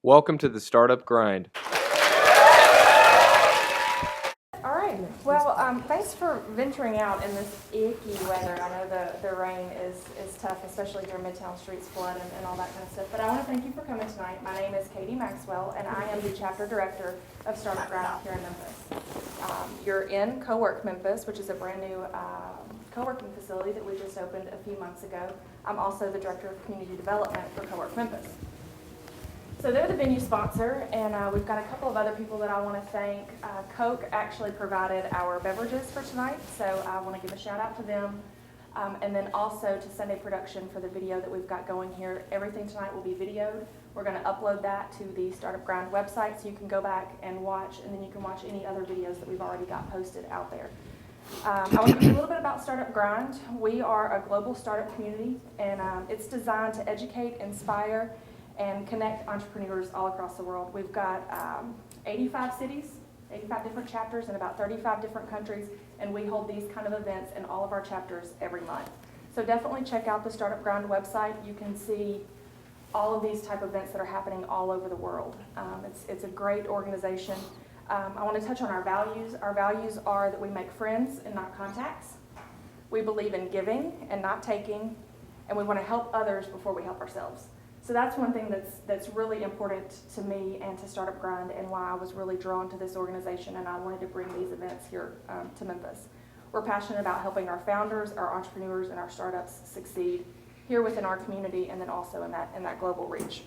Welcome to the Startup Grind. All right. Well, thanks for venturing out in this icky weather. I know the rain is tough, especially during Midtown Streets flood and all that kind of stuff. But I want to thank you for coming tonight. My name is Katie Maxwell, and I am the chapter director of Startup Grind here in Memphis. You're in CoWork Memphis, which is a brand new co-working facility that we just opened a few months ago. I'm also the director of community development for CoWork Memphis. So they're the venue sponsor, and we've got a couple of other people that I want to thank. Coke actually provided our beverages for tonight, so I want to give a shout out to them. And then also to Sunday Production for the video that we've got going here. Everything tonight will be videoed. We're going to upload that to the Startup Grind website, so you can go back and watch, and then you can watch any other videos that we've already got posted out there. I want to give you a little bit about Startup Grind. We are a global startup community, and it's designed to educate, inspire, and connect entrepreneurs all across the world. We've got 85 cities, 85 different chapters in about 35 different countries, and we hold these kind of events in all of our chapters every month. So definitely check out the Startup Grind website. You can see all of these type of events that are happening all over the world. It's a great organization. I want to touch on our values. Our values are that we make friends and not contacts. We believe in giving and not taking, and we want to help others before we help ourselves. So that's one thing that's really important to me and to Startup Grind, and why I was really drawn to this organization, and I wanted to bring these events here to Memphis. We're passionate about helping our founders, our entrepreneurs, and our startups succeed here within our community, and then also in that global reach.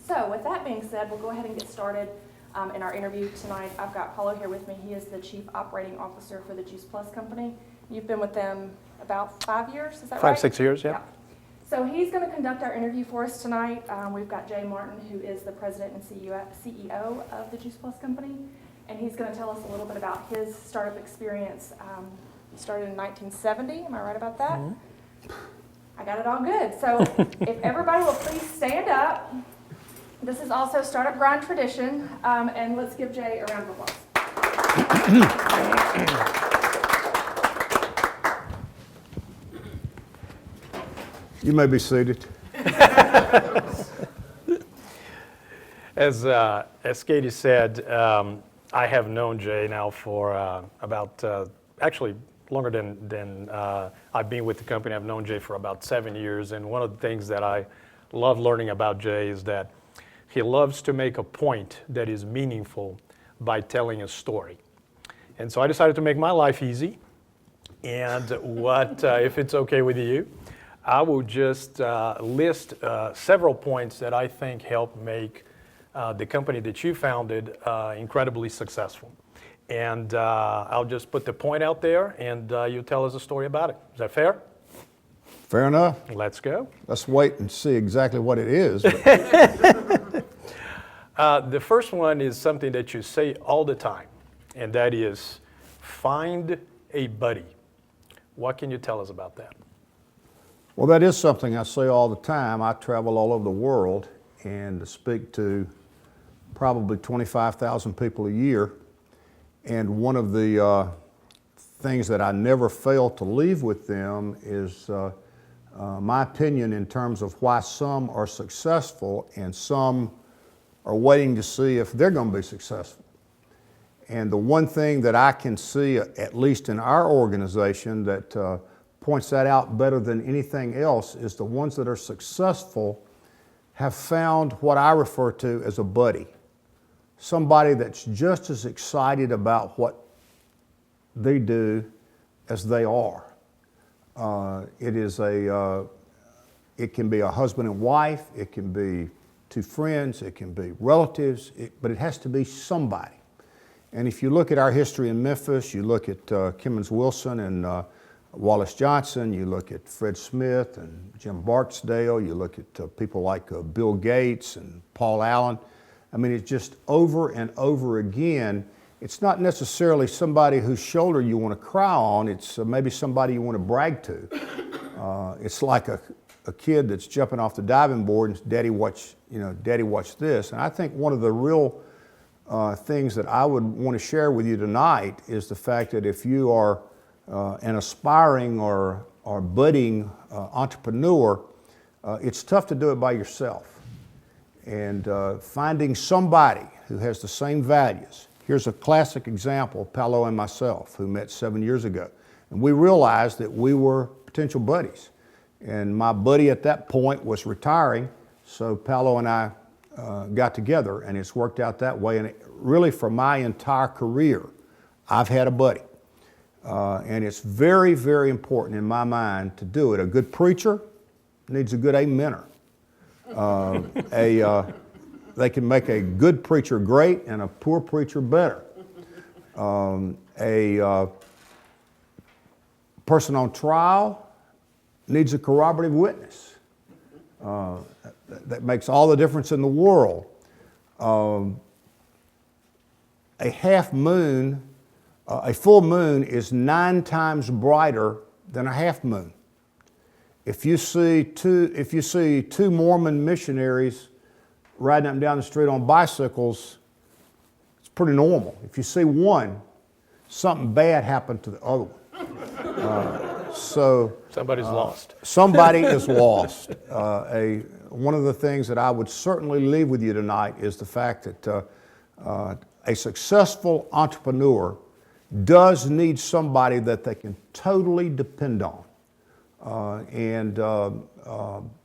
So with that being said, we'll go ahead and get started in our interview tonight. I've got Paulo here with me. He is the Chief Operating Officer for the Juice Plus Company. You've been with them about 5 years, is that right? 5-6 years, yeah. So he's going to conduct our interview for us tonight. We've got Jay Martin, who is the president and CEO of the Juice Plus Company, and he's going to tell us a little bit about his startup experience. He started in 1970. Am I right about that? Mm-hmm. I got it all good. So if everybody will please stand up. This is also Startup Grind tradition, and let's give Jay a round of applause. You may be seated. As Katie said, I have known Jay now for about, actually longer than I've been with the company. I've known Jay for about 7 years, and one of the things that I love learning about Jay is that he loves to make a point that is meaningful by telling a story. And so I decided to make my life easy, and if it's okay with you, I will just list several points that I think help make the company that you founded incredibly successful. And I'll just put the point out there, and you tell us a story about it. Is that fair? Fair enough. Let's go. Let's wait and see exactly what it is. The first one is something that you say all the time, and that is, find a buddy. What can you tell us about that? Well, that is something I say all the time. I travel all over the world and speak to probably 25,000 people a year. And one of the things that I never fail to leave with them is my opinion in terms of why some are successful and some are waiting to see if they're going to be successful. And the one thing that I can see, at least in our organization, that points that out better than anything else is the ones that are successful have found what I refer to as a buddy. Somebody that's just as excited about what they do as they are. It can be a husband and wife, it can be two friends, it can be relatives, but it has to be somebody. And if you look at our history in Memphis, you look at Kimmons Wilson and Wallace Johnson, you look at Fred Smith and Jim Barksdale, you look at people like Bill Gates and Paul Allen. I mean, it's just over and over again. It's not necessarily somebody whose shoulder you want to cry on, it's maybe somebody you want to brag to. It's like a kid that's jumping off the diving board and Daddy watch this. And I think one of the real things that I would want to share with you tonight is the fact that if you are an aspiring or budding entrepreneur, it's tough to do it by yourself. And finding somebody who has the same values. Here's a classic example, Paolo and myself, who met 7 years ago. And we realized that we were potential buddies. And my buddy at that point was retiring, so Paolo and I got together, and it's worked out that way. And really, for my entire career, I've had a buddy. And it's very, very important in my mind to do it. A good preacher needs a good amener. They can make a good preacher great and a poor preacher better. A person on trial needs a corroborative witness. That makes all the difference in the world. A half moon, a full moon is 9 times brighter than a half moon. If you see two Mormon missionaries riding up and down the street on bicycles, it's pretty normal. If you see one, something bad happened to the other one. So Somebody's lost. somebody is lost. One of the things that I would certainly leave with you tonight is the fact that a successful entrepreneur does need somebody that they can totally depend on.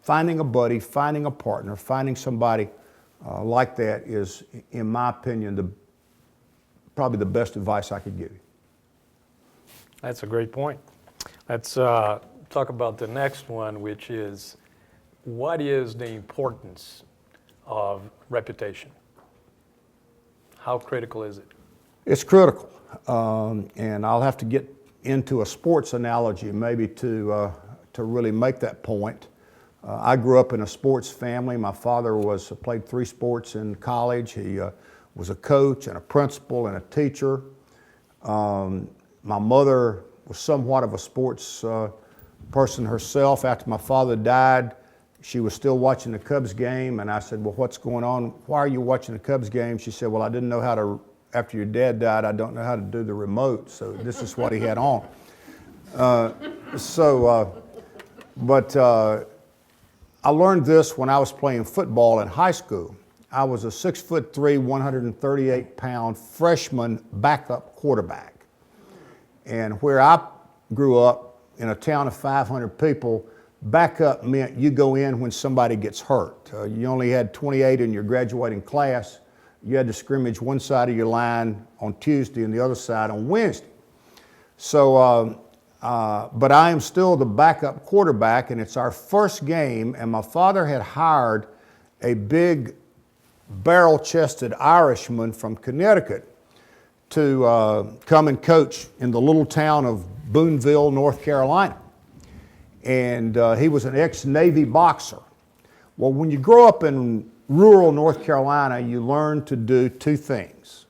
Finding a buddy, finding a partner, finding somebody like that is, in my opinion, probably the best advice I could give you. That's a great point. Let's talk about the next one, which is, what is the importance of reputation? How critical is it? It's critical, and I'll have to get into a sports analogy maybe to really make that point. I grew up in a sports family. My father played 3 sports in college. He was a coach and a principal and a teacher. My mother was somewhat of a sports person herself. After my father died, she was still watching the Cubs game, and I said, well, what's going on? Why are you watching the Cubs game? She said, well, I didn't know how to, after your dad died, I don't know how to do the remote, so this is what he had on. I learned this when I was playing football in high school. I was a 6'3", 138-pound freshman backup quarterback. And where I grew up, in a town of 500 people, backup meant you go in when somebody gets hurt. You only had 28 in your graduating class. You had to scrimmage one side of your line on Tuesday and the other side on Wednesday. So, but I am still the backup quarterback, and it's our first game, and my father had hired a big barrel-chested Irishman from Connecticut to come and coach in the little town of Boonville, North Carolina. And he was an ex-Navy boxer. Well, when you grow up in rural North Carolina, you learn to do 2 things.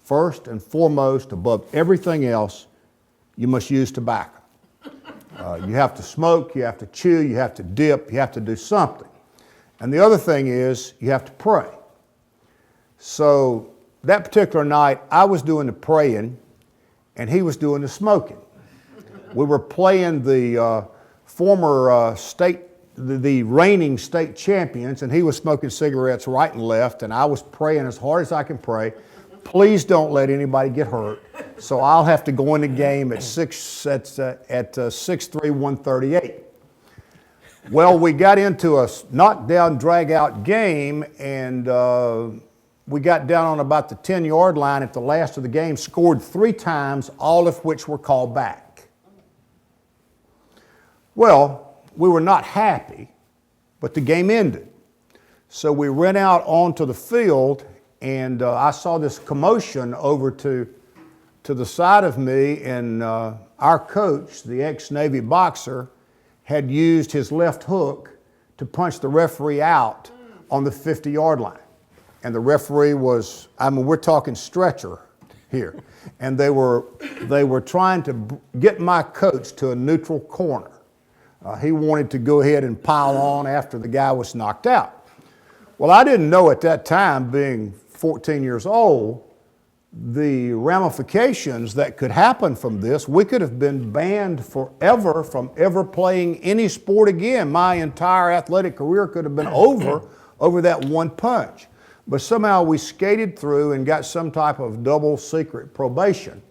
First and foremost, above everything else, you must use tobacco. You have to smoke, you have to chew, you have to dip, you have to do something. And the other thing is, you have to pray. So that particular night, I was doing the praying, and he was doing the smoking. We were playing the former the reigning state champions, and he was smoking cigarettes right and left, and I was praying as hard as I can pray. Please don't let anybody get hurt. So I'll have to go in the game at 6'3", 138. Well, we got into a knockdown, drag-out game, and we got down on about the 10-yard line at the last of the game, scored 3 times, all of which were called back. Well, we were not happy, but the game ended. So we ran out onto the field, and I saw this commotion over to the side of me, and our coach, the ex-Navy boxer, had used his left hook to punch the referee out on the 50-yard line. And the referee was, I mean, we're talking stretcher here. And they were trying to get my coach to a neutral corner. He wanted to go ahead and pile on after the guy was knocked out. Well, I didn't know at that time, being 14 years old, the ramifications that could happen from this. We could have been banned forever from ever playing any sport again. My entire athletic career could have been over over that one punch. But somehow we skated through and got some type of double secret probation.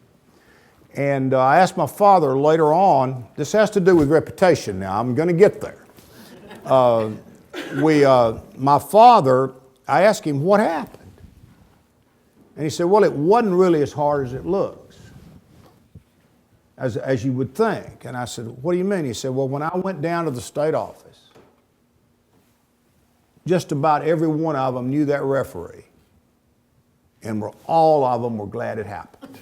And I asked my father later on, this has to do with reputation now, I'm going to get there. My father, I asked him what happened. And he said, well, it wasn't really as hard as it looks, as you would think. And I said, what do you mean? He said, well, when I went down to the state office, just about every one of them knew that referee. And all of them were glad it happened.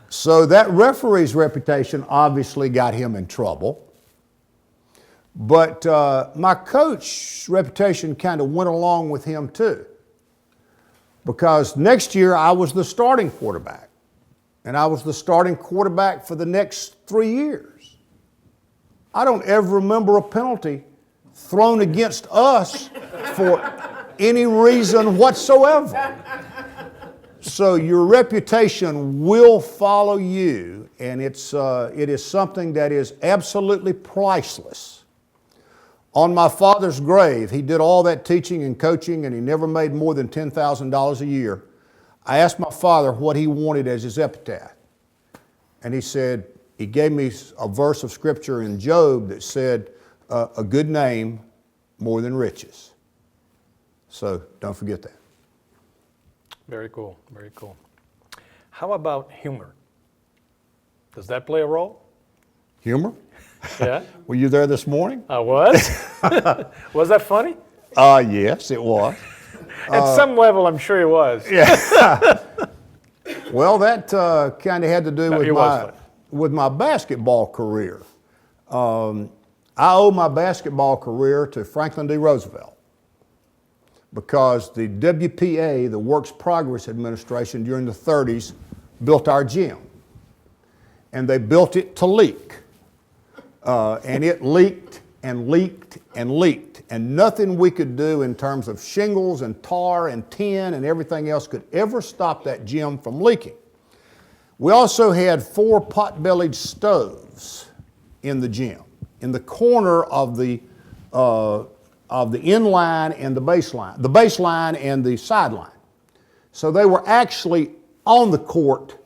So that referee's reputation obviously got him in trouble. But my coach's reputation kind of went along with him too. Because next year I was the starting quarterback. And I was the starting quarterback for the next 3 years. I don't ever remember a penalty thrown against us for any reason whatsoever. So your reputation will follow you, and it is something that is absolutely priceless. On my father's grave, he did all that teaching and coaching, and he never made more than $10,000 a year. I asked my father what he wanted as his epitaph, and he said, he gave me a verse of scripture in Job that said, a good name more than riches. So don't forget that. Very cool, very cool. How about humor? Does that play a role? Humor? Yeah. Were you there this morning? I was. Was that funny? Yes, it was. At some level, I'm sure it was. Yeah. Well, that kind of had to do No, with my basketball career. I owe my basketball career to Franklin D. Roosevelt because the WPA, the Works Progress Administration, during the 30s, built our gym. And they built it to leak. And it leaked and leaked and leaked. And nothing we could do in terms of shingles and tar and tin and everything else could ever stop that gym from leaking. We also had 4 pot-bellied stoves in the gym, in the corner of the inline and the baseline and the sideline. So they were actually on the court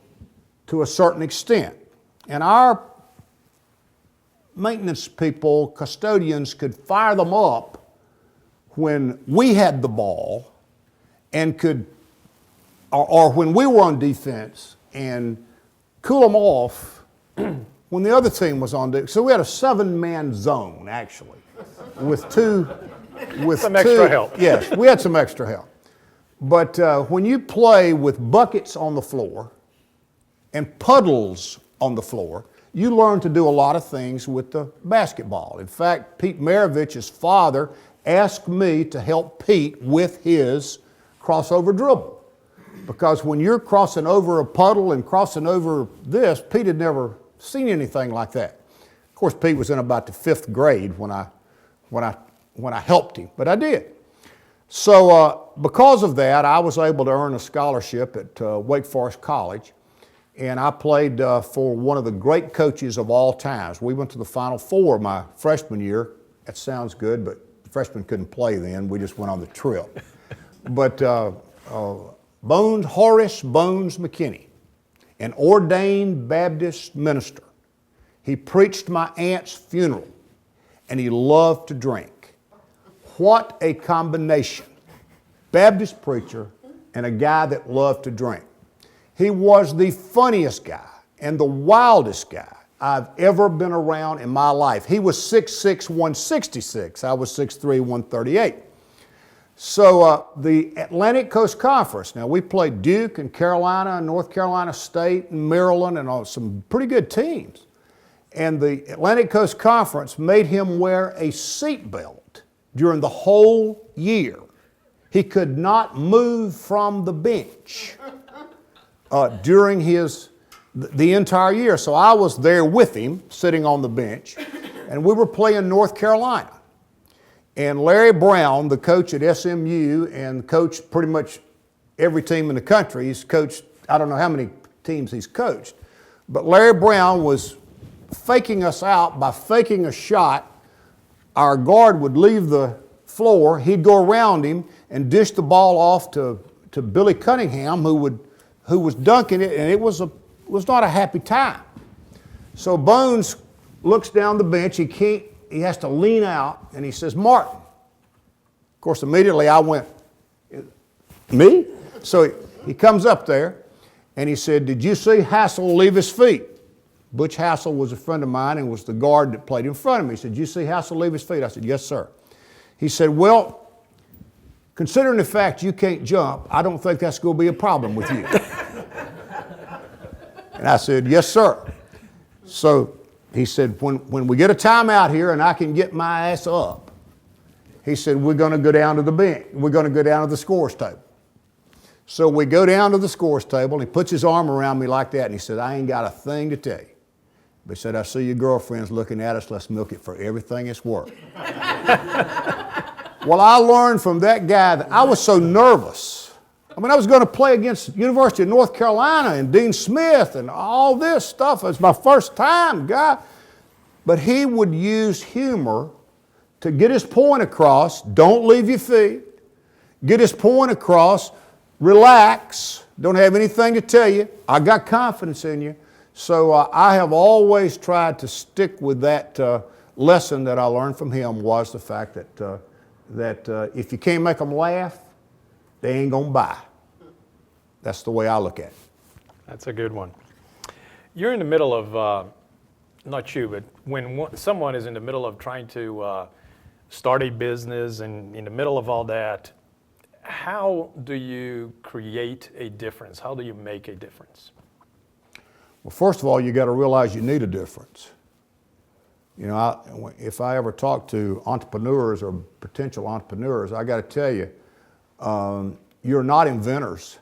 to a certain extent. And our maintenance people, custodians, could fire them up when we had the ball and could, or when we were on defense, and cool them off when the other team was on defense. So we had a 7-man zone, actually, with some extra help. Yes, we had some extra help. But when you play with buckets on the floor and puddles on the floor, you learn to do a lot of things with the basketball. In fact, Pete Maravich's father asked me to help Pete with his crossover dribble. Because when you're crossing over a puddle and crossing over this, Pete had never seen anything like that. Of course, Pete was in about the 5th grade when I helped him, but I did. So because of that, I was able to earn a scholarship at Wake Forest College. And I played for one of the great coaches of all times. We went to the Final Four my freshman year. That sounds good, but freshmen couldn't play then. We just went on the trip. But Horace Bones McKinney, an ordained Baptist minister, he preached my aunt's funeral, and he loved to drink. What a combination. Baptist preacher and a guy that loved to drink. He was the funniest guy and the wildest guy I've ever been around in my life. He was 6'6", 166. I was 6'3", 138. So the Atlantic Coast Conference, now we played Duke and Carolina and North Carolina State and Maryland and some pretty good teams. And the Atlantic Coast Conference made him wear a seatbelt during the whole year. He could not move from the bench during the entire year. So I was there with him, sitting on the bench, and we were playing North Carolina. And Larry Brown, the coach at SMU and coached pretty much every team in the country, he's coached, I don't know how many teams he's coached, but Larry Brown was faking us out by faking a shot. Our guard would leave the floor. He'd go around him and dish the ball off to Billy Cunningham, who was dunking it, and it was not a happy time. So Bones looks down the bench. He has to lean out, and he says, "Martin." Of course, immediately I went, "Me?" So he comes up there, and he said, "Did you see Hassel leave his feet?" Butch Hassel was a friend of mine and was the guard that played in front of me. He said, "Did you see Hassel leave his feet?" I said, "Yes, sir." He said, "Well, considering the fact you can't jump, I don't think that's going to be a problem with you." And I said, "Yes, sir." So he said, when we get a timeout here and I can get my ass up, he said, we're going to go down to the bench. We're going to go down to the scores table. So we go down to the scores table, and he puts his arm around me like that, and he said, "I ain't got a thing to tell you. But he said, I see your girlfriend's looking at us. Let's milk it for everything it's worth." Well, I learned from that guy that I was so nervous. I mean, I was going to play against University of North Carolina and Dean Smith and all this stuff. It was my first time, guy. But he would use humor to get his point across. Don't leave your feet. Get his point across. Relax. Don't have anything to tell you. I got confidence in you. So I have always tried to stick with that lesson that I learned from him, was the fact that if you can't make them laugh, they ain't going to buy. That's the way I look at it. That's a good one. You're in the middle of, not you, but when someone is in the middle of trying to start a business and in the middle of all that, how do you create a difference? How do you make a difference? Well, first of all, you got to realize you need a difference. You know, if I ever talk to entrepreneurs or potential entrepreneurs, I got to tell you, you're not inventors,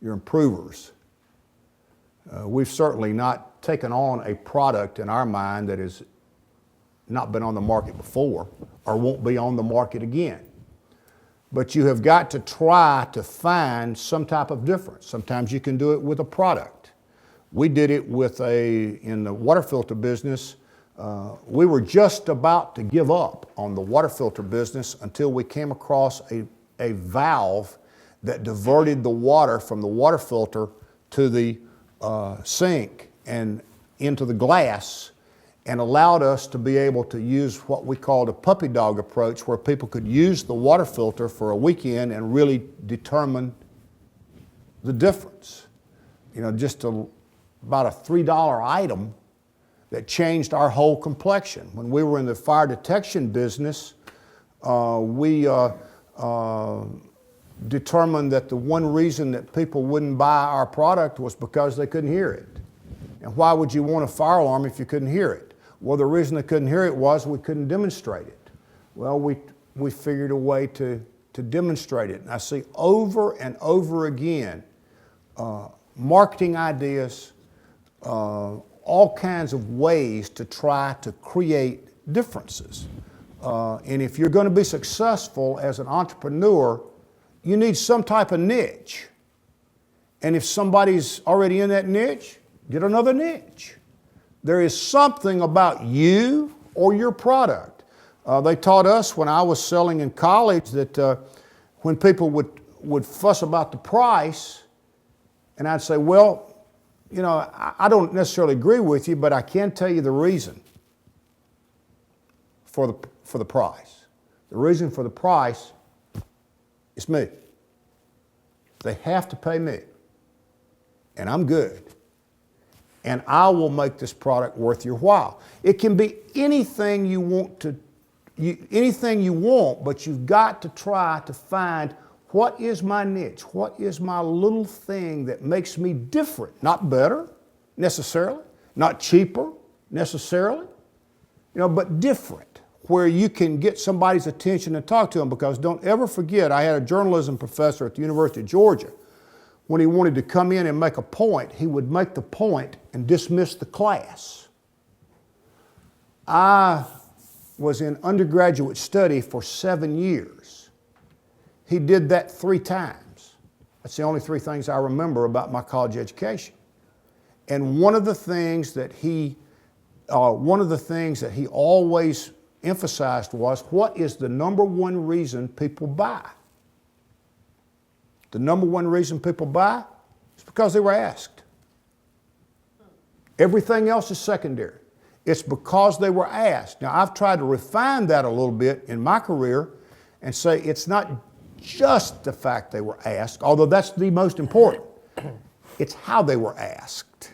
you're improvers. We've certainly not taken on a product in our mind that has not been on the market before or won't be on the market again. But you have got to try to find some type of difference. Sometimes you can do it with a product. We did it in the water filter business. We were just about to give up on the water filter business until we came across a valve that diverted the water from the water filter to the sink and into the glass, and allowed us to be able to use what we called a puppy dog approach, where people could use the water filter for a weekend and really determine the difference. You know, just about a $3 item that changed our whole complexion. When we were in the fire detection business, we determined that the one reason that people wouldn't buy our product was because they couldn't hear it. And why would you want a fire alarm if you couldn't hear it? Well, the reason they couldn't hear it was we couldn't demonstrate it. Well, we figured a way to demonstrate it. And I see over and over again marketing ideas, all kinds of ways to try to create differences. And if you're going to be successful as an entrepreneur, you need some type of niche. And if somebody's already in that niche, get another niche. There is something about you or your product. They taught us when I was selling in college that when people would fuss about the price, and I'd say, well, you know, I don't necessarily agree with you, but I can tell you the reason for the price. The reason for the price is me. They have to pay me, and I'm good. And I will make this product worth your while. It can be anything you want anything you want, but you've got to try to find, what is my niche? What is my little thing that makes me different? Not better, necessarily. Not cheaper, necessarily. You know, but different, where you can get somebody's attention and talk to them. Because don't ever forget, I had a journalism professor at the University of Georgia. When he wanted to come in and make a point, he would make the point and dismiss the class. I was in undergraduate study for 7 years. He did that 3 times. That's the only 3 things I remember about my college education. And one of the things that he always emphasized was, what is the number one reason people buy? The number one reason people buy is because they were asked. Everything else is secondary. It's because they were asked. Now, I've tried to refine that a little bit in my career and say it's not just the fact they were asked, although that's the most important. It's how they were asked.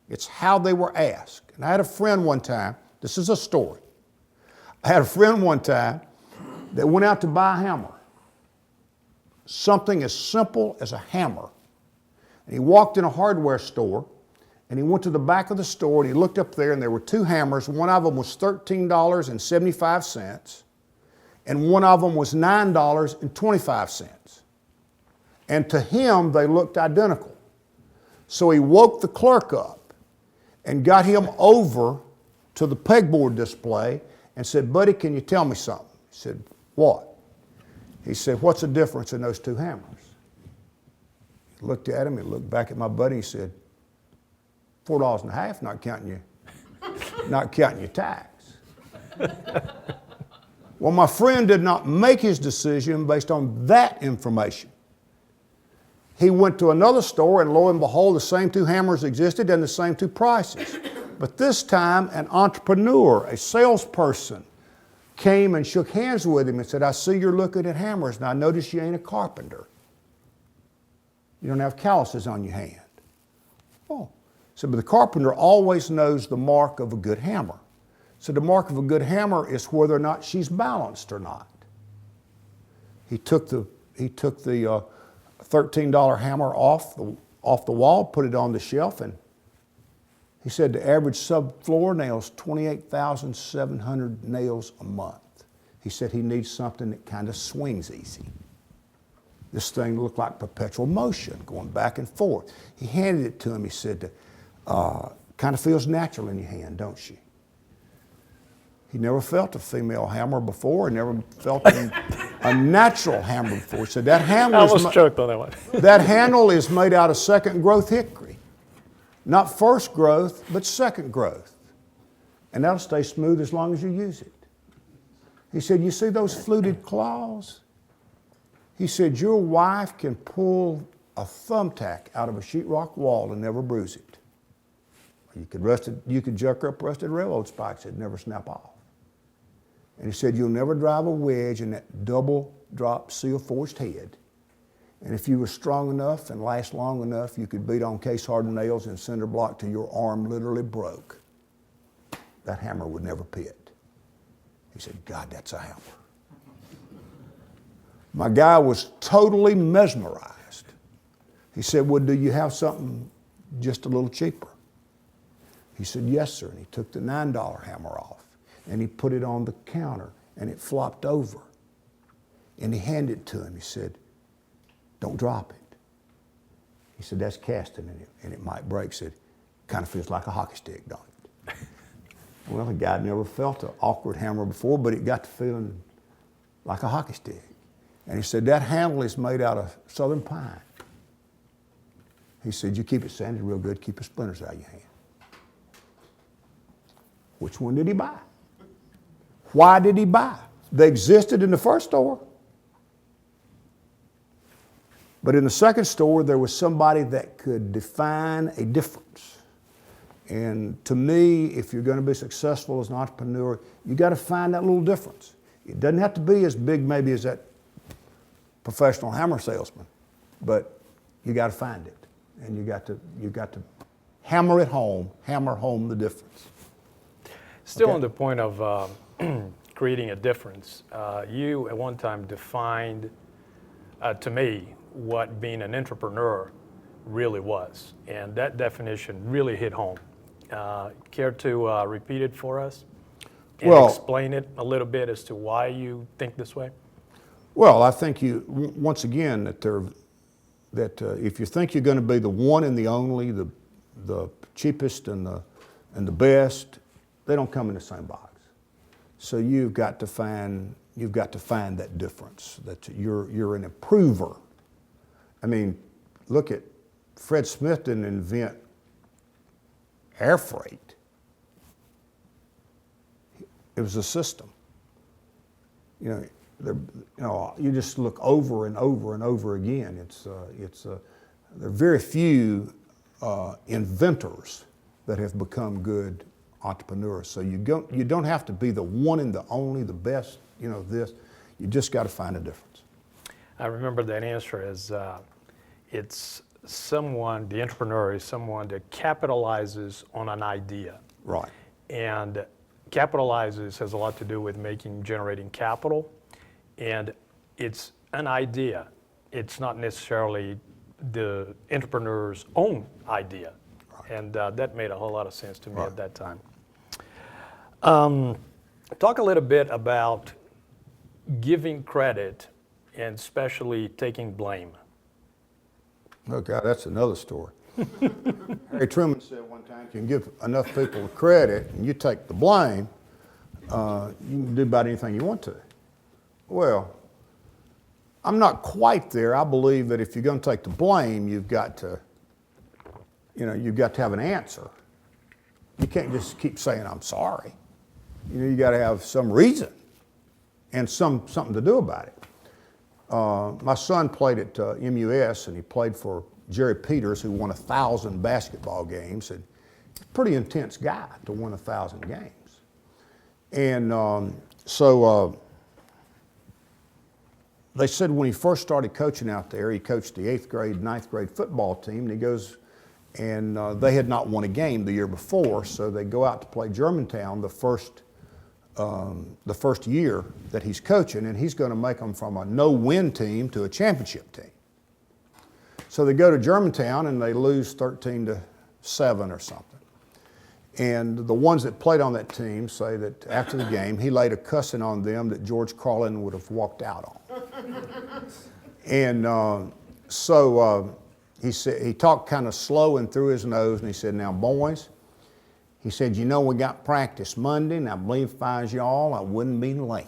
It's how they were asked. And I had a friend one time, this is a story. I had a friend one time that went out to buy a hammer. Something as simple as a hammer. And he walked in a hardware store, and he went to the back of the store, and he looked up there, and there were two hammers. One of them was $13.75, and one of them was $9.25. And to him, they looked identical. So he woke the clerk up and got him over to the pegboard display and said, "Buddy, can you tell me something?" He said, "What?" He said, "What's the difference in those two hammers?" He looked at him, he looked back at my buddy, he said, $4.50, not counting your tax. Well, my friend did not make his decision based on that information. He went to another store, and lo and behold, the same two hammers existed and the same two prices. But this time, an entrepreneur, a salesperson, came and shook hands with him and said, "I see you're looking at hammers, and I notice you ain't a carpenter. You don't have calluses on your hand." Oh. So, but the carpenter always knows the mark of a good hammer. So the mark of a good hammer is whether or not she's balanced or not. He took the $13 hammer off the wall, put it on the shelf, and he said the average subfloor nails 28,700 nails a month. He said he needs something that kind of swings easy. This thing looked like perpetual motion, going back and forth. He handed it to him. He said, "Kind of feels natural in your hand, don't she?" He never felt a female hammer before. He never felt a natural hammer before. He said that handle I almost choked on that one. that handle is made out of second growth hickory. Not first growth, but second growth. And that'll stay smooth as long as you use it. He said, "You see those fluted claws?" He said, "Your wife can pull a thumbtack out of a sheetrock wall and never bruise it. You could jerk up rusted railroad spikes, it'd never snap off." And he said, "You'll never drive a wedge in that double drop seal forged head. And if you were strong enough and last long enough, you could beat on case hardened nails and cinder block till your arm literally broke. That hammer would never pit." He said, "God, that's a hammer." My guy was totally mesmerized. He said, "Well, do you have something just a little cheaper?" He said, "Yes, sir." And he took the $9 hammer off and he put it on the counter and it flopped over. And he handed it to him. He said, "Don't drop it." He said, "That's casting and it might break." He said, "Kind of feels like a hockey stick, don't it?" Well, the guy never felt an awkward hammer before, but it got to feeling like a hockey stick. And he said, "That handle is made out of southern pine." He said, "You keep it sanded real good, keep the splinters out of your hand." Which one did he buy? Why did he buy? They existed in the first store. But in the second store, there was somebody that could define a difference. And to me, if you're going to be successful as an entrepreneur, you got to find that little difference. It doesn't have to be as big maybe as that professional hammer salesman, but you got to find it. And you got to hammer it home, hammer home the difference. Still Okay. on the point of creating a difference, you at one time defined to me what being an entrepreneur really was, and that definition really hit home. Care to repeat it for us and explain it a little bit as to why you think this way? Well, I think once again, that if you think you're going to be the one and the only, the cheapest and the best, they don't come in the same box. So you've got to find that difference, that you're an improver. I mean, look at Fred Smith didn't invent air freight. It was a system. You just look over and over and over again. There are very few inventors that have become good entrepreneurs. So you don't have to be the one and the only, the best. This. You just got to find a difference. I remember that answer as it's someone, the entrepreneur is someone that capitalizes on an idea. Right. And capitalizes has a lot to do with generating capital. And it's an idea. It's not necessarily the entrepreneur's own idea. Right. And that made a whole lot of sense to me at that time. Talk a little bit about giving credit and especially taking blame. Oh God, that's another story. Harry Truman said one time, if you can give enough people the credit and you take the blame, you can do about anything you want to. Well, I'm not quite there. I believe that if you're going to take the blame, you've got to have an answer. You can't just keep saying, I'm sorry. You got to have some reason and something to do about it. My son played at MUS, and he played for Jerry Peters, who won 1,000 basketball games. And he's a pretty intense guy to win 1,000 games. And so they said when he first started coaching out there, he coached the 8th grade, 9th grade football team, and he goes, and they had not won a game the year before, so they go out to play Germantown the first year that he's coaching, and he's going to make them from a no-win team to a championship team. So they go to Germantown and they lose 13-7 or something. And the ones that played on that team say that after the game, he laid a cussing on them that George Carlin would have walked out on. And he said, he talked kind of slow and through his nose, and he said, now boys, he said, we got practice Monday, and I believe if I was y'all, I wouldn't be late.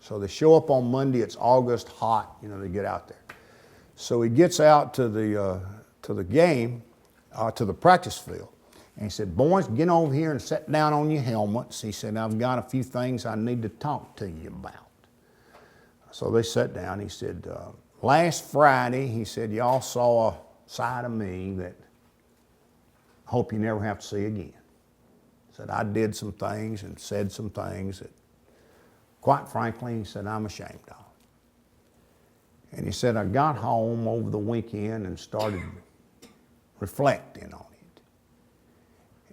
So they show up on Monday, it's August, hot, they get out there. So he gets out to the game, to the practice field, and he said, boys, get over here and sit down on your helmets. He said, I've got a few things I need to talk to you about. So they sat down. He said, last Friday, he said, y'all saw a side of me that I hope you never have to see again. He said, I did some things and said some things that, quite frankly, he said, I'm ashamed of. And he said, I got home over the weekend and started reflecting on it.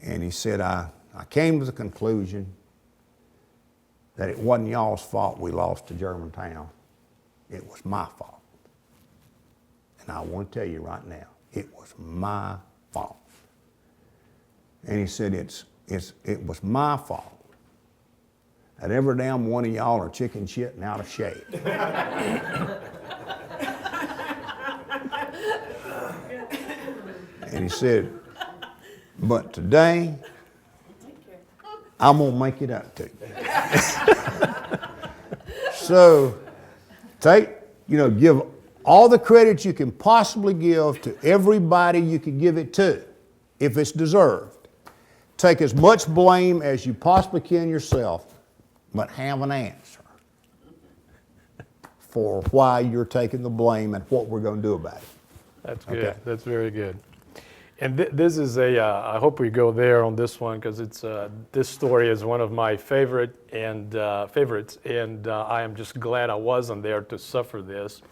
And he said, I came to the conclusion that it wasn't y'all's fault we lost to Germantown. It was my fault. And I want to tell you right now, it was my fault. And he said, it was my fault that every damn one of y'all are chicken shit and out of shape. And he said, but today, I'm going to make it up to you. So, give all the credit you can possibly give to everybody you can give it to, if it's deserved. Take as much blame as you possibly can yourself, but have an answer for why you're taking the blame and what we're going to do about it. That's good. Okay. That's very good. And this is I hope we go there on this one, because this story is one of my favorites, and I am just glad I wasn't there to suffer this.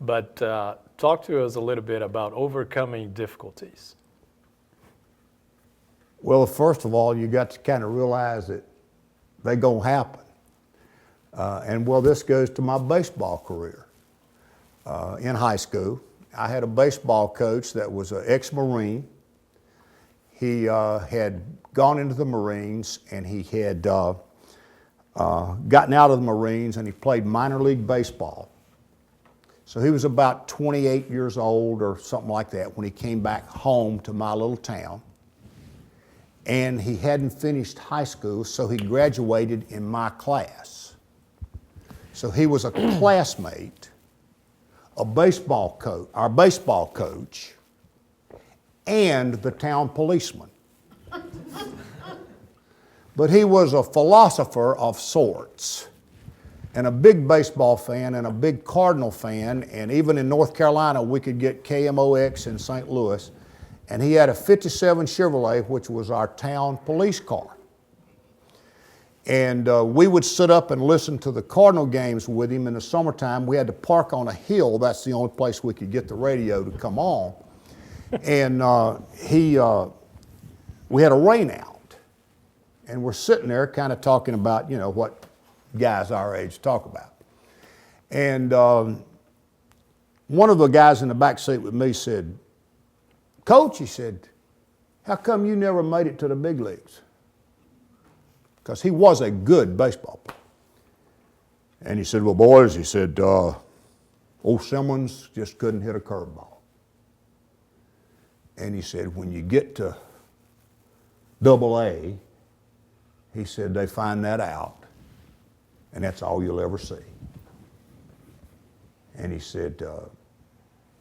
But talk to us a little bit about overcoming difficulties. Well, first of all, you got to kind of realize that they're going to happen. This goes to my baseball career. In high school, I had a baseball coach that was an ex-Marine. He had gone into the Marines, and he had gotten out of the Marines, and he played minor league baseball. So he was about 28 years old or something like that when he came back home to my little town. And he hadn't finished high school, so he graduated in my class. So he was a classmate, our baseball coach, and the town policeman. but he was a philosopher of sorts, and a big baseball fan and a big Cardinal fan, and even in North Carolina we could get KMOX in St. Louis, and he had a 57 Chevrolet, which was our town police car. And we would sit up and listen to the Cardinal games with him in the summertime. We had to park on a hill. That's the only place we could get the radio to come on. And we had a rain out, and we're sitting there kind of talking about, you know, what guys our age talk about. And one of the guys in the back seat with me said, "Coach," he said, "how come you never made it to the big leagues?" Because he was a good baseball player. And he said, "Well, boys," he said, "old Simmons just couldn't hit a curveball." And he said, "when you get to AA," he said, "they find that out, and that's all you'll ever see." And he said,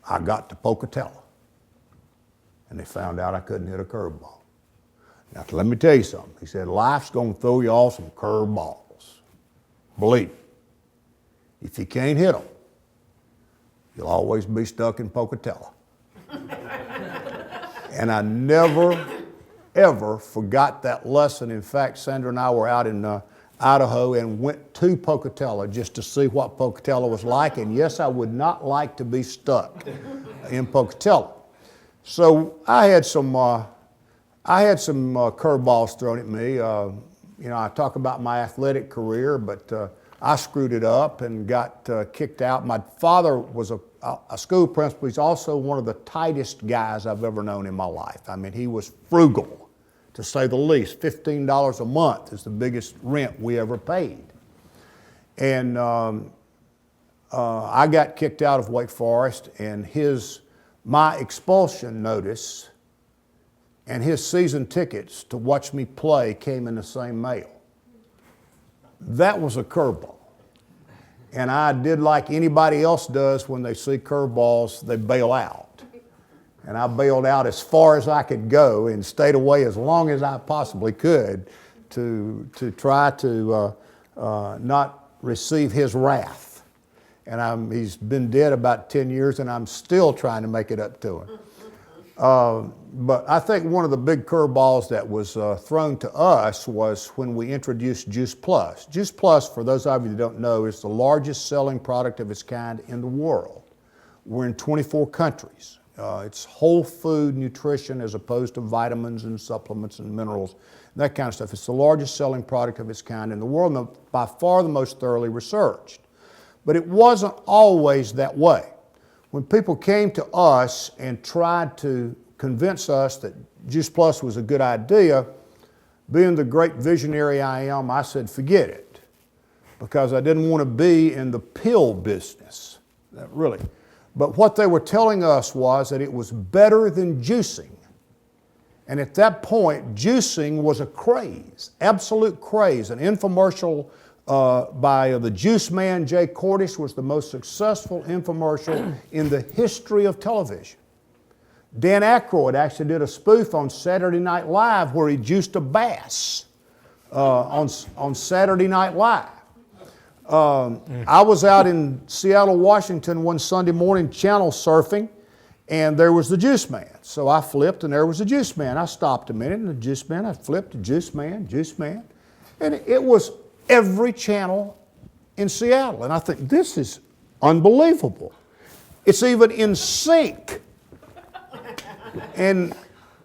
"I got to Pocatello, and they found out I couldn't hit a curveball. Now, let me tell you something." He said, "life's going to throw you all some curveballs. Believe me, if you can't hit them, you'll always be stuck in Pocatello." And I never, ever forgot that lesson. In fact, Sandra and I were out in Idaho and went to Pocatello just to see what Pocatello was like. And yes, I would not like to be stuck in Pocatello. So I had some curveballs thrown at me. You know, I talk about my athletic career, but I screwed it up and got kicked out. My father was a school principal. He's also one of the tightest guys I've ever known in my life. I mean, he was frugal, to say the least. $15 a month is the biggest rent we ever paid. And I got kicked out of Wake Forest, and my expulsion notice and his season tickets to watch me play came in the same mail. That was a curveball. And I did like anybody else does when they see curveballs, they bail out. And I bailed out as far as I could go and stayed away as long as I possibly could to try to not receive his wrath. And he's been dead about 10 years, and I'm still trying to make it up to him. But I think one of the big curveballs that was thrown to us was when we introduced Juice Plus. Juice Plus, for those of you that don't know, is the largest selling product of its kind in the world. We're in 24 countries. It's whole food nutrition as opposed to vitamins and supplements and minerals, that kind of stuff. It's the largest selling product of its kind in the world, and by far the most thoroughly researched. But it wasn't always that way. When people came to us and tried to convince us that Juice Plus was a good idea, being the great visionary I am, I said, forget it, because I didn't want to be in the pill business, really. But what they were telling us was that it was better than juicing. And at that point, juicing was a craze, absolute craze. An infomercial by the juice man, Jay Cordish, was the most successful infomercial in the history of television. Dan Aykroyd actually did a spoof on Saturday Night Live where he juiced a bass on Saturday Night Live. I was out in Seattle, Washington one Sunday morning channel surfing, and there was the juice man. So I flipped, and there was the juice man. I stopped a minute, and the juice man, I flipped, the juice man. And it was every channel in Seattle. And I think, this is unbelievable. It's even in sync. And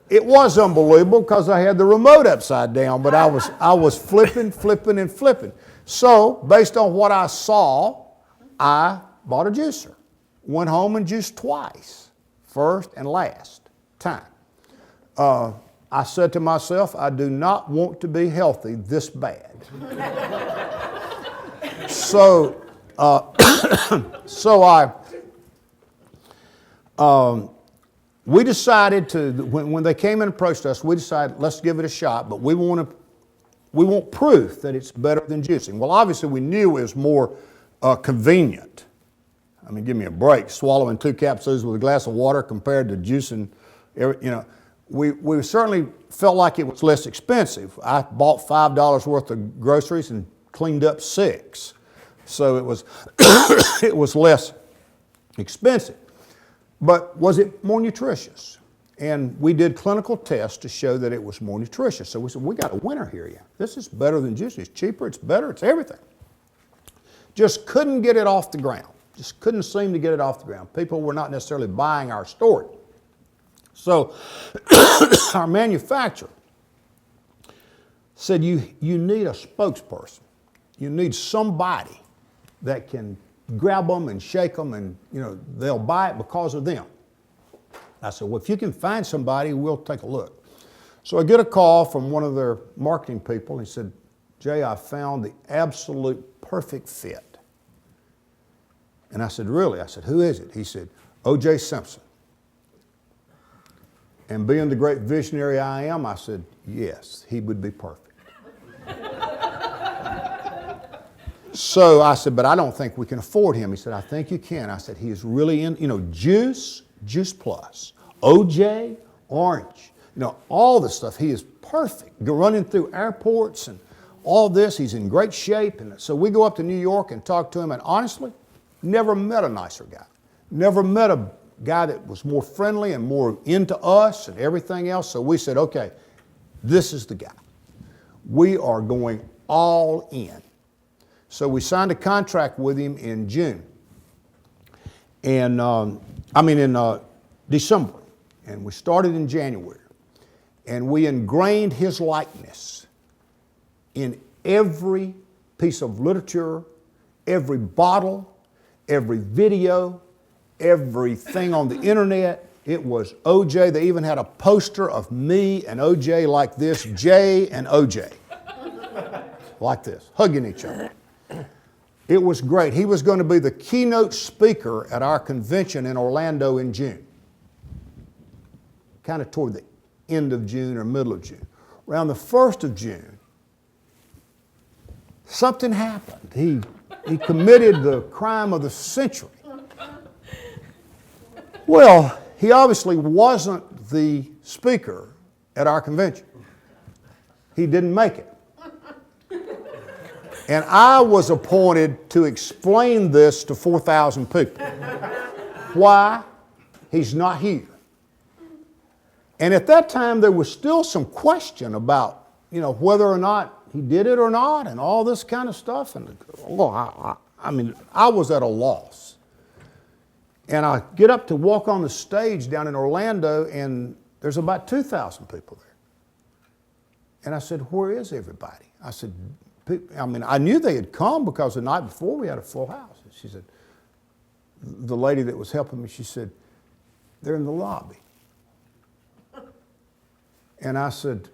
it was unbelievable because I had the remote upside down, but I was flipping. So, based on what I saw, I bought a juicer. Went home and juiced twice, first and last time. I said to myself, I do not want to be healthy this bad. So we decided to, when they came and approached us, we decided, let's give it a shot, but we want proof that it's better than juicing. Well, obviously we knew it was more convenient. I mean, give me a break. Swallowing 2 capsules with a glass of water compared to juicing, we certainly felt like it was less expensive. I bought $5 worth of groceries and cleaned up 6. So it was, it was less expensive. But was it more nutritious? And we did clinical tests to show that it was more nutritious. So we said, we got a winner here. Yeah. This is better than juice. It's cheaper, it's better, it's everything. Just couldn't get it off the ground. Just couldn't seem to get it off the ground. People were not necessarily buying our story. So our manufacturer said, you need a spokesperson. You need somebody that can grab them and shake them and, they'll buy it because of them. I said, well, if you can find somebody, we'll take a look. So I get a call from one of their marketing people. He said, Jay, I found the absolute perfect fit. And I said, really? I said, who is it? He said, O.J. Simpson. And being the great visionary I am, I said, yes, he would be perfect. So I said, but I don't think we can afford him. He said, I think you can. I said, he is really in, Juice Plus, OJ, Orange, all this stuff. He is perfect. Running through airports and all this, he's in great shape. And so we go up to New York and talk to him, and honestly, never met a nicer guy. Never met a guy that was more friendly and more into us and everything else. So we said, okay, this is the guy. We are going all in. So we signed a contract with him in June. And in December. And we started in January. And we ingrained his likeness in every piece of literature, every bottle, every video, everything on the internet. It was OJ. They even had a poster of me and OJ like this, Jay and OJ. Like this, hugging each other. It was great. He was going to be the keynote speaker at our convention in Orlando in June. Kind of toward the end of June or middle of June. Around the 1st of June, something happened. He committed the crime of the century. Well, he obviously wasn't the speaker at our convention. He didn't make it. And I was appointed to explain this to 4,000 people. Why? He's not here. And at that time, there was still some question about, whether or not he did it or not and all this kind of stuff. And I was at a loss. And I get up to walk on the stage down in Orlando, and there's about 2,000 people there. And I said, where is everybody? I said, I knew they had come because the night before we had a full house. And she said, the lady that was helping me, she said, they're in the lobby. And I said,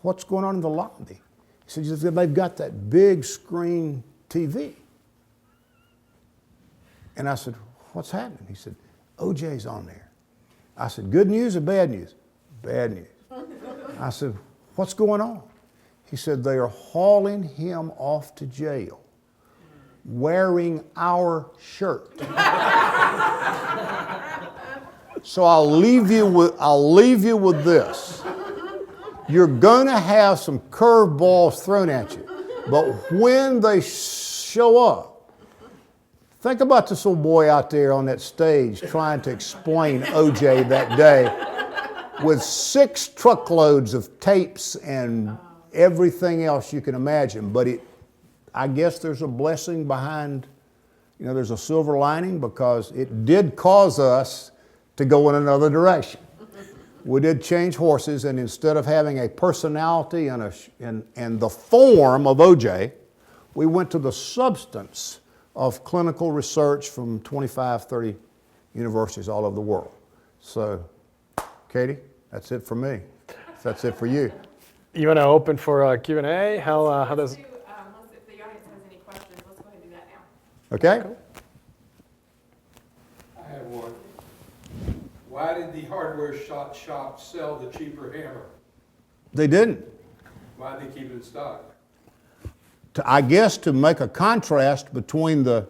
what's going on in the lobby? He said, they've got that big screen TV. And I said, what's happening? He said, OJ's on there. I said, good news or bad news? Bad news. I said, what's going on? He said, they are hauling him off to jail, wearing our shirt. So I'll leave you with this. You're going to have some curveballs thrown at you, but when they show up, think about this little boy out there on that stage trying to explain OJ that day with 6 truckloads of tapes and everything else you can imagine. But I guess there's a blessing behind, there's a silver lining, because it did cause us to go in another direction. We did change horses, and instead of having a personality and the form of OJ, we went to the substance of clinical research from 25, 30 universities all over the world. So, Katie, that's it for me. That's it for you. You want to open for Q&A? How does... If the audience has any questions, let's go ahead and do that now. Okay? Cool. I have one. Why did the hardware shop sell the cheaper hammer? They didn't. Why did they keep it in stock? I guess to make a contrast between the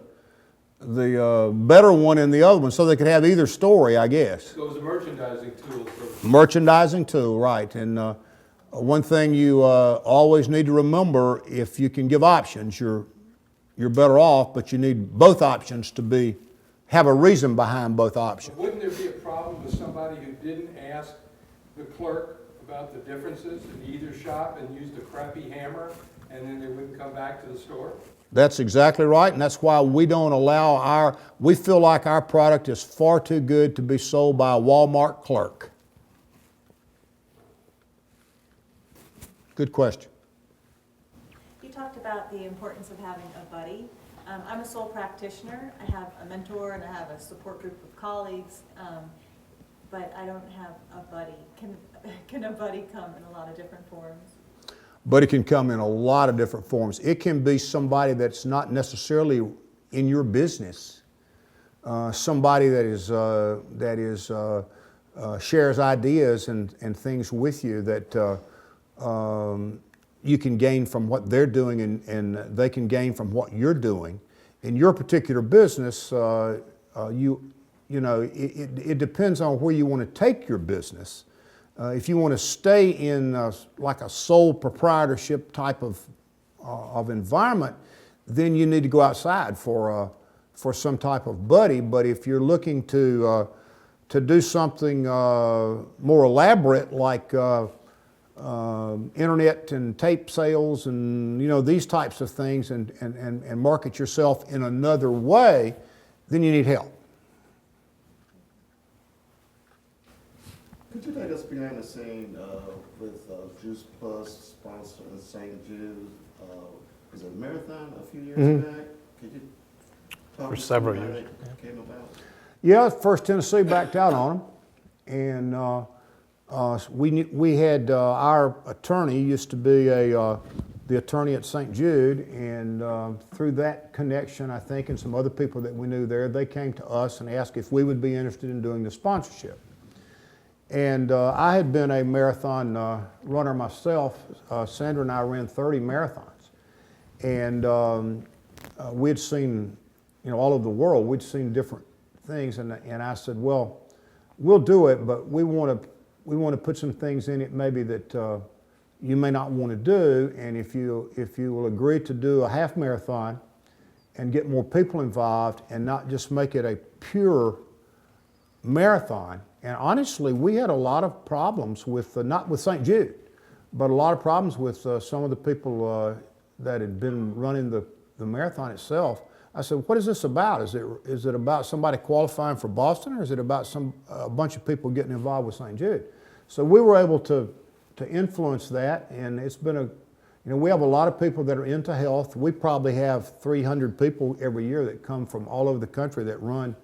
better one and the other one, so they could have either story, I guess. So it was a merchandising tool for, Merchandising tool, right. And one thing you always need to remember, if you can give options, you're better off, but you need both options to have a reason behind both options. wouldn't there be a problem with somebody who didn't ask the clerk about the differences in either shop and used a crappy hammer, and then they wouldn't come back to the store? That's exactly right, and that's why we don't allow we feel like our product is far too good to be sold by a Walmart clerk. Good question. You talked about the importance of having a buddy. I'm a sole practitioner. I have a mentor and I have a support group of colleagues, but I don't have a buddy. Can a buddy come in a lot of different forms? But it can come in a lot of different forms. It can be somebody that's not necessarily in your business, somebody that shares ideas and things with you that you can gain from what they're doing, and they can gain from what you're doing. In your particular business, it depends on where you want to take your business. If you want to stay in like a sole proprietorship type of environment, then you need to go outside for some type of buddy. But if you're looking to do something more elaborate, like internet and tape sales and these types of things, and market yourself in another way, then you need help. Could you take us behind the scene with Juice Plus sponsoring St. Jude? Was it a marathon a few years back? Could you talk For us several through how years. that came about? Yeah, First Tennessee backed out on them, and we had our attorney used to be the attorney at St. Jude, and through that connection, I think, and some other people that we knew there, they came to us and asked if we would be interested in doing the sponsorship. And I had been a marathon runner myself. Sandra and I ran 30 marathons, and we'd seen, all over the world. We'd seen different things, and I said, well, we'll do it, but we want to put some things in it maybe that you may not want to do, and if you will agree to do a half marathon and get more people involved and not just make it a pure marathon. And honestly, we had a lot of problems with, not with St. Jude, but a lot of problems with some of the people that had been running the marathon itself. I said, what is this about? Is it about somebody qualifying for Boston, or is it about a bunch of people getting involved with St. Jude? So we were able to influence that, and it's been we have a lot of people that are into health. We probably have 300 people every year that come from all over the country that run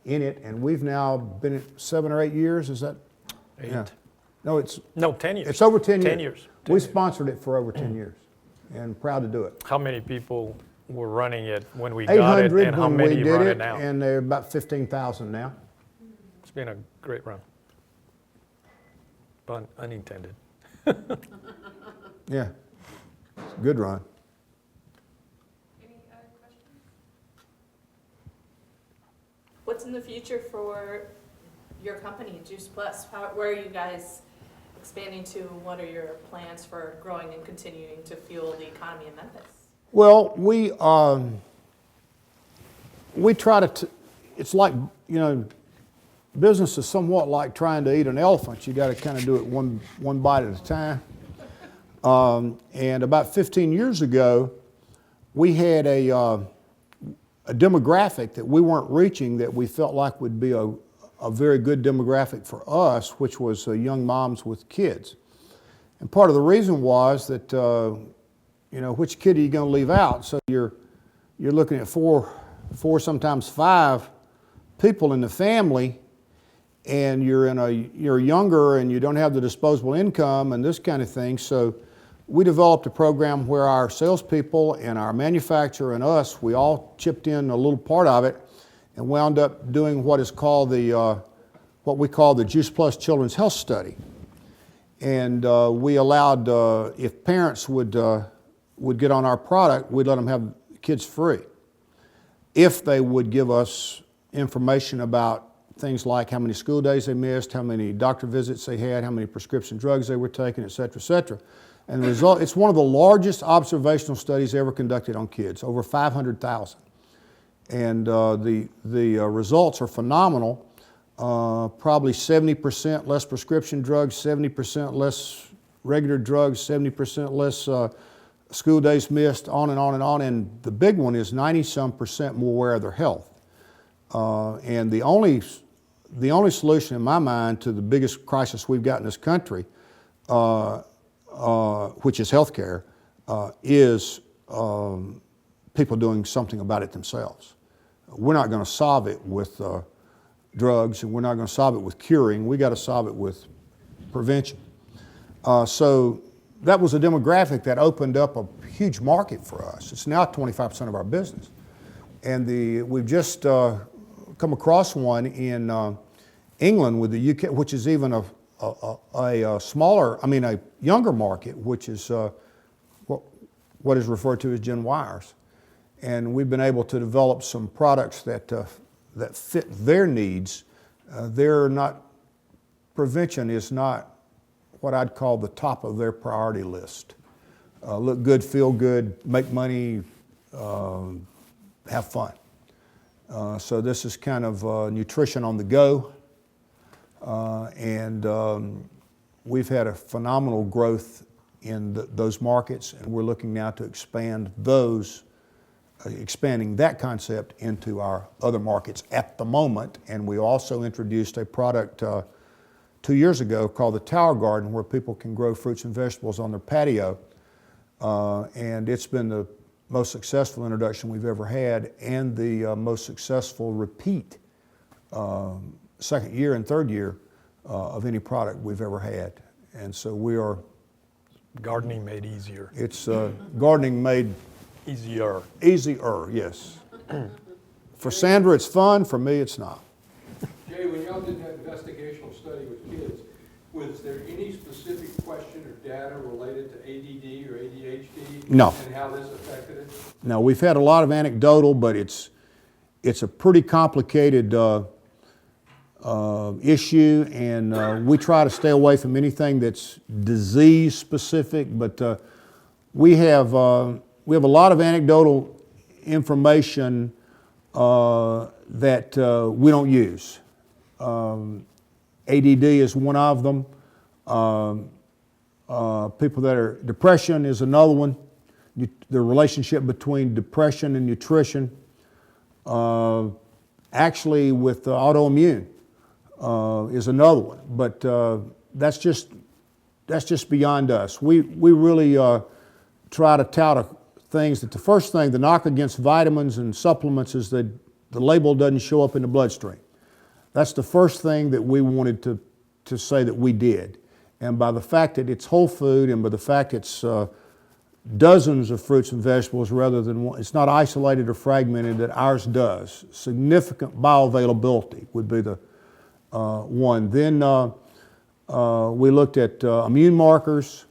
in it, and we've now been at 7 or 8 years. Is that 8? Yeah. No, 10 years. it's over 10 years. 10 years. 10 We years. sponsored it for over 10 years, and proud to do it. How many people were running it when we got it, 800 and how when many we did run it, it now? and they're about 15,000 now. It's been a great run. Pun unintended. Yeah, it's a good run. Any other questions? What's in the future for your company, Juice Plus? Where are you guys expanding to? What are your plans for growing and continuing to fuel the economy in Memphis? Well, we try to. It's like business is somewhat like trying to eat an elephant. You got to kind of do it one bite at a time. And about 15 years ago, we had a demographic that we weren't reaching that we felt like would be a very good demographic for us, which was young moms with kids. And part of the reason was that which kid are you going to leave out? So you're looking at four, sometimes 5 people in the family, and you're younger and you don't have the disposable income and this kind of thing. So we developed a program where our salespeople and our manufacturer and us, we all chipped in a little part of it, and wound up doing what is called what we call the Juice Plus Children's Health Study. And we allowed, if parents would get on our product, we'd let them have kids free. if they would give us information about things like how many school days they missed, how many doctor visits they had, how many prescription drugs they were taking, et cetera, et cetera. And the result, it's one of the largest observational studies ever conducted on kids, over 500,000. And the results are phenomenal. Probably 70% less prescription drugs, 70% less regular drugs, 70% less school days missed, on and on and on. And the big one is 90-some% more aware of their health. And the only solution in my mind to the biggest crisis we've got in this country, which is healthcare, is people doing something about it themselves. We're not going to solve it with drugs, and we're not going to solve it with curing. We got to solve it with prevention. So that was a demographic that opened up a huge market for us. It's now 25% of our business. And we've just come across one in England with the UK, which is even a smaller, a younger market, which is what is referred to as Gen Yers. And we've been able to develop some products that fit their needs. Prevention is not what I'd call the top of their priority list. Look good, feel good, make money, have fun. So this is kind of nutrition on the go. And we've had a phenomenal growth in those markets, and we're looking now to expanding that concept into our other markets at the moment. And we also introduced a product 2 years ago called the Tower Garden, where people can grow fruits and vegetables on their patio. And it's been the most successful introduction we've ever had, and the most successful repeat second year and third year of any product we've ever had. And so we are... Gardening made easier. It's gardening made... Easier. Easier, yes. For Sandra, it's fun. For me, it's not. Jay, when y'all did that investigational study with kids, was there any specific question or data related to ADD or ADHD? No. And how this affected it? No, we've had a lot of anecdotal, but it's a pretty complicated issue, and we try to stay away from anything that's disease specific. But we have a lot of anecdotal information that we don't use. ADD is one of them. People that are, depression is another one. The relationship between depression and nutrition. Actually, with autoimmune is another one, but that's just beyond us. We really try to tout things that the first thing, the knock against vitamins and supplements is that the label doesn't show up in the bloodstream. That's the first thing that we wanted to say that we did. And by the fact that it's whole food, and by the fact it's dozens of fruits and vegetables rather than one, it's not isolated or fragmented, that ours does. Significant bioavailability would be the one. Then we looked at immune markers,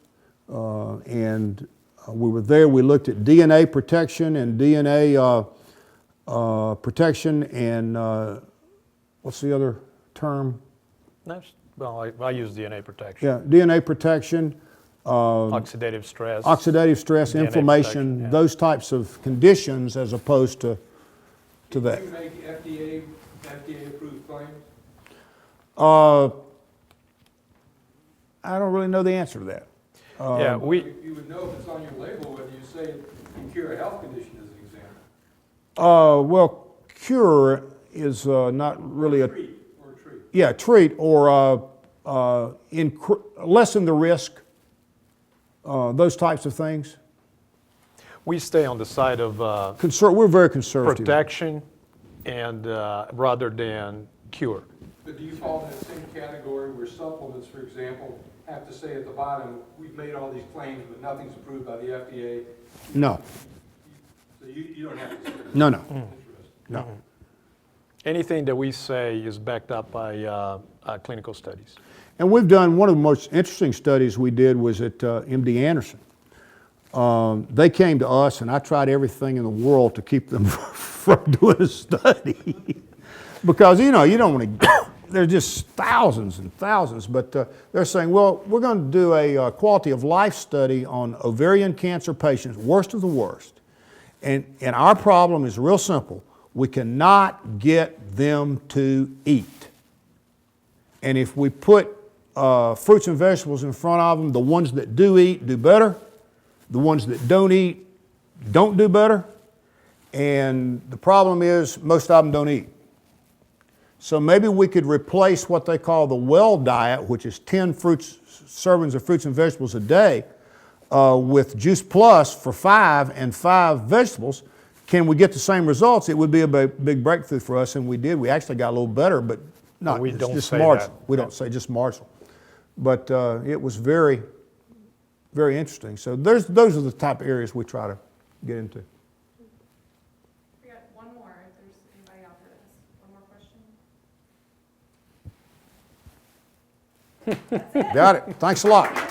and we looked at DNA protection and DNA protection, and what's the other term? Well, I use DNA protection. Yeah, DNA protection. Oxidative stress. Oxidative stress, DNA inflammation, protection, yeah. Those types of conditions, as opposed to that. Can you make FDA-approved claims? I don't really know the answer to that. Yeah, You would know if it's on your label whether you say you cure a health condition as an example. Well, cure is not really Treat. Yeah, treat or lessen the risk. Those types of things. we stay on the side of We're very conservative. protection and rather than cure. But do you fall in that same category where supplements, for example, have to say at the bottom, we've made all these claims, but nothing's approved by the FDA? No, So you don't have to say that. no. Interesting. No. Anything that we say is backed up by clinical studies. And we've done, one of the most interesting studies we did was at MD Anderson. They came to us, and I tried everything in the world to keep them from doing a study. Because, you don't want to, there's just thousands and thousands, but they're saying, well, we're going to do a quality of life study on ovarian cancer patients, worst of the worst. And our problem is real simple. We cannot get them to eat. And if we put fruits and vegetables in front of them, the ones that do eat do better. The ones that don't eat don't do better. And the problem is most of them don't eat. So maybe we could replace what they call the well diet, which is 10 servings of fruits and vegetables a day, with Juice Plus for 5 and 5 vegetables. Can we get the same results? It would be a big breakthrough for us, and we did. We actually got a little better, but not. We don't just say marginal. that. We don't say just marginal. But it was very, very interesting. So those are the type of areas we try to get into. We got one more, if there's anybody out there that has one more question. Got it. Thanks a lot.